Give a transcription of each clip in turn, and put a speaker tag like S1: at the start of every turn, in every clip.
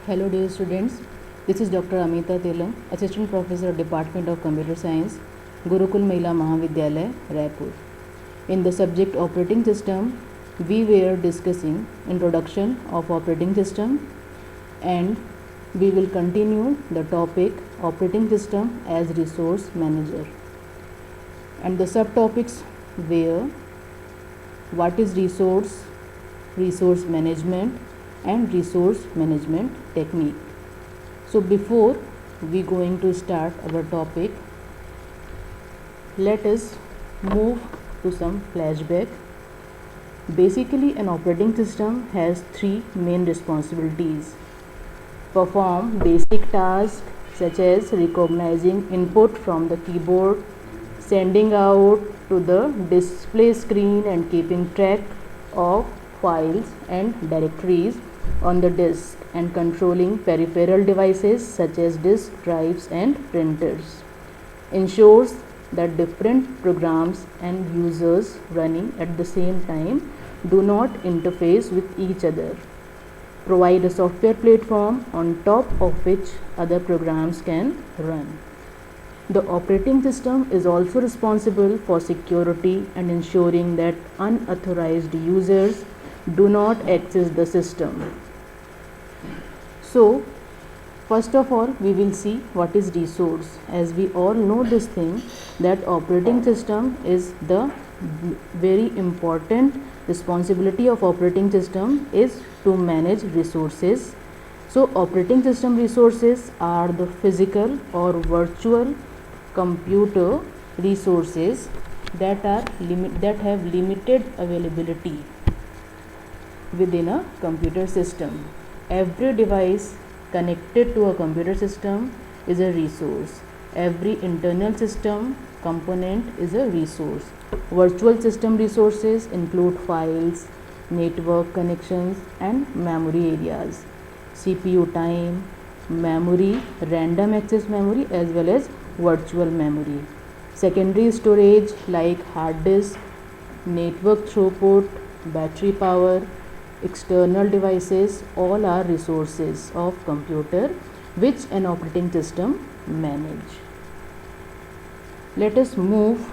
S1: Hello dear students, this is Dr. Amita Telam, Assistant Professor, Department of Computer Science, Gurukul Mahila Mahavidyalaya, Raipur. In the subject operating system, we were discussing introduction of operating system and we will continue the topic operating system as resource manager. And the subtopics were what is resource management and resource management technique. So before we going to start our topic, let us move to some flashback. Basically, an operating system has three main responsibilities: perform basic tasks such as recognizing input from the keyboard, sending out to the display screen and keeping track of files and directories on the disk, and controlling peripheral devices such as disk drives and printers. Ensures that different programs and users running at the same time do not interface with each other. Provide a software platform on top of which other programs can run. The operating system is also responsible for security and ensuring that unauthorized users do not access the system. So, first of all, we will see what is resource. As we all know this thing, that operating system is the very important responsibility of operating system is to manage resources. So, operating system resources are the physical or virtual computer resources that have limited availability within a computer system. Every device connected to a computer system is a resource. Every internal system component is a resource. Virtual system resources include files, network connections, and memory areas, CPU time, memory, random access memory, as well as virtual memory. Secondary storage like hard disk, network throughput, battery power, external devices, all are resources of computer which an operating system manage. Let us move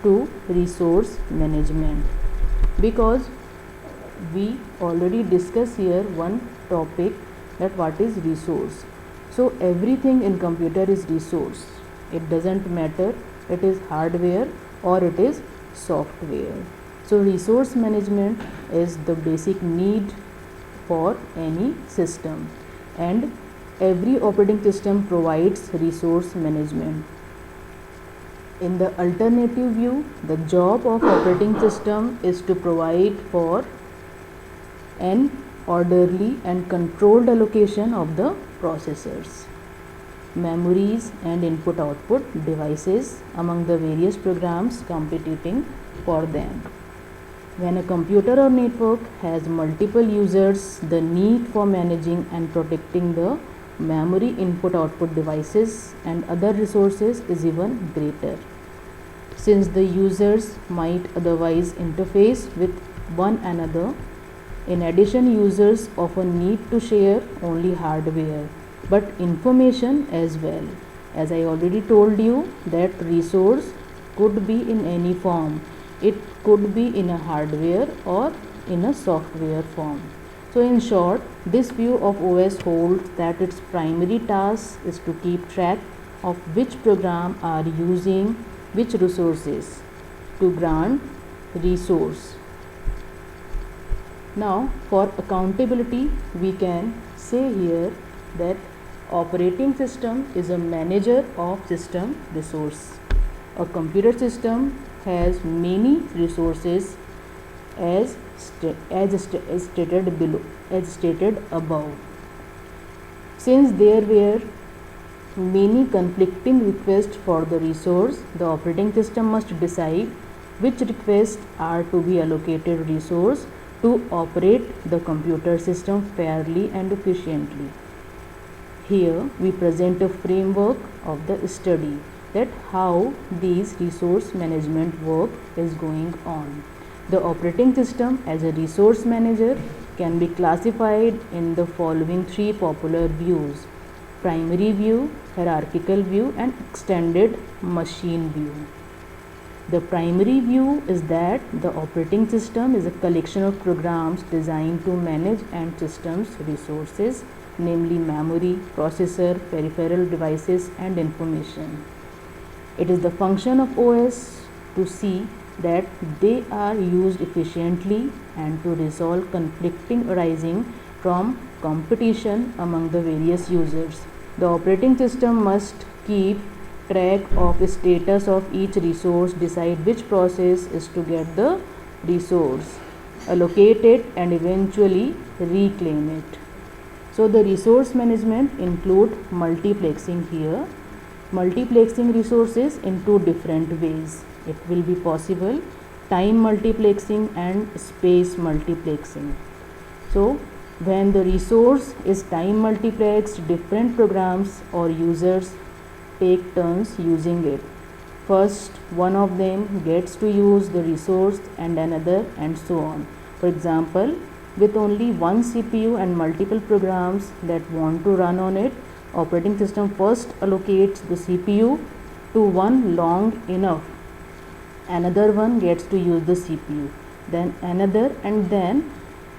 S1: to resource management, because we already discussed here one topic, that what is resource. So everything in computer is resource. It doesn't matter it is hardware or it is software. So resource management is the basic need for any system, and every operating system provides resource management. In the alternative view, the job of operating system is to provide for an orderly and controlled allocation of the processors, memories, and input-output devices among the various programs competing for them. When a computer or network has multiple users, the need for managing and protecting the memory, input-output devices, and other resources is even greater, since the users might otherwise interface with one another. In addition, users often need to share only hardware but information as well. As I already told you, that resource could be in any form. It could be in a hardware or in a software form. So in short, this view of OS holds that its primary task is to keep track of which program are using which resources to grant resource. Now for accountability, we can say here that operating system is a manager of system resource. A computer system has many resources as stated above. Since there were many conflicting requests for the resource, the operating system must decide which requests are to be allocated resource to operate the computer system fairly and efficiently. Here we present a framework of the study, that how these resource management work is going on. The operating system as a resource manager can be classified in the following three popular views: primary view, hierarchical view, and extended machine view. The primary view is that the operating system is a collection of programs designed to manage and systems resources, namely memory, processor, peripheral devices, and information. It is the function of OS to see that they are used efficiently and to resolve conflicting arising from competition among the various users. The operating system must keep track of the status of each resource, decide which process is to get the resource, allocate it, and eventually reclaim it. So the resource management include multiplexing here. Multiplexing resources in two different ways. It will be possible time multiplexing and space multiplexing. So when the resource is time multiplexed, different programs or users take turns using it. First, one of them gets to use the resource and another, and so on. For example, with only one CPU and multiple programs that want to run on it, operating system first allocates the CPU to one long enough. Another one gets to use the CPU, then another, and then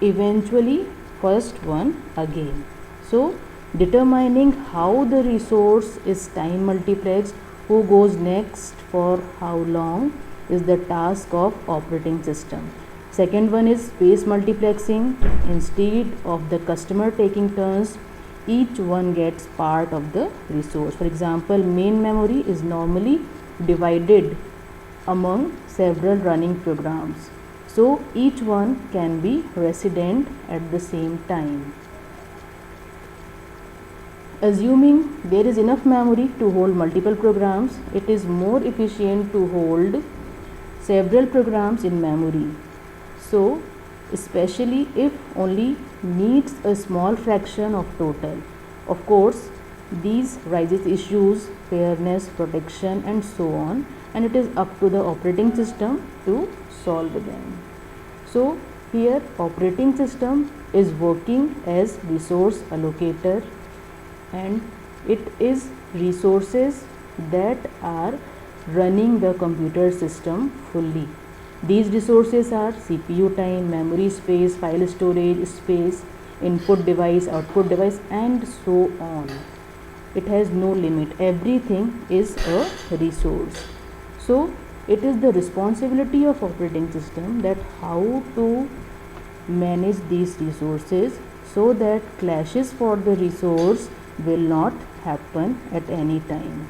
S1: eventually first one again. So determining how the resource is time multiplexed, who goes next for how long, is the task of operating system. Second one is space multiplexing. Instead of the customer taking turns, each one gets part of the resource. For example, main memory is normally divided among several running programs, so each one can be resident at the same time. Assuming there is enough memory to hold multiple programs, it is more efficient to hold several programs in memory. So, especially if only needs a small fraction of total. Of course, these raises issues, fairness, protection, and so on, and it is up to the operating system to solve them. So, here operating system is working as resource allocator, and it is resources that are running the computer system fully. These resources are CPU time, memory space, file storage space, input device, output device, and so on. It has no limit. Everything is a resource. So it is the responsibility of operating system that how to manage these resources so that clashes for the resource will not happen at any time.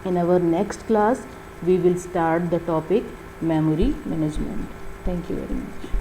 S1: In our next class, we will start the topic memory management. Thank you very much.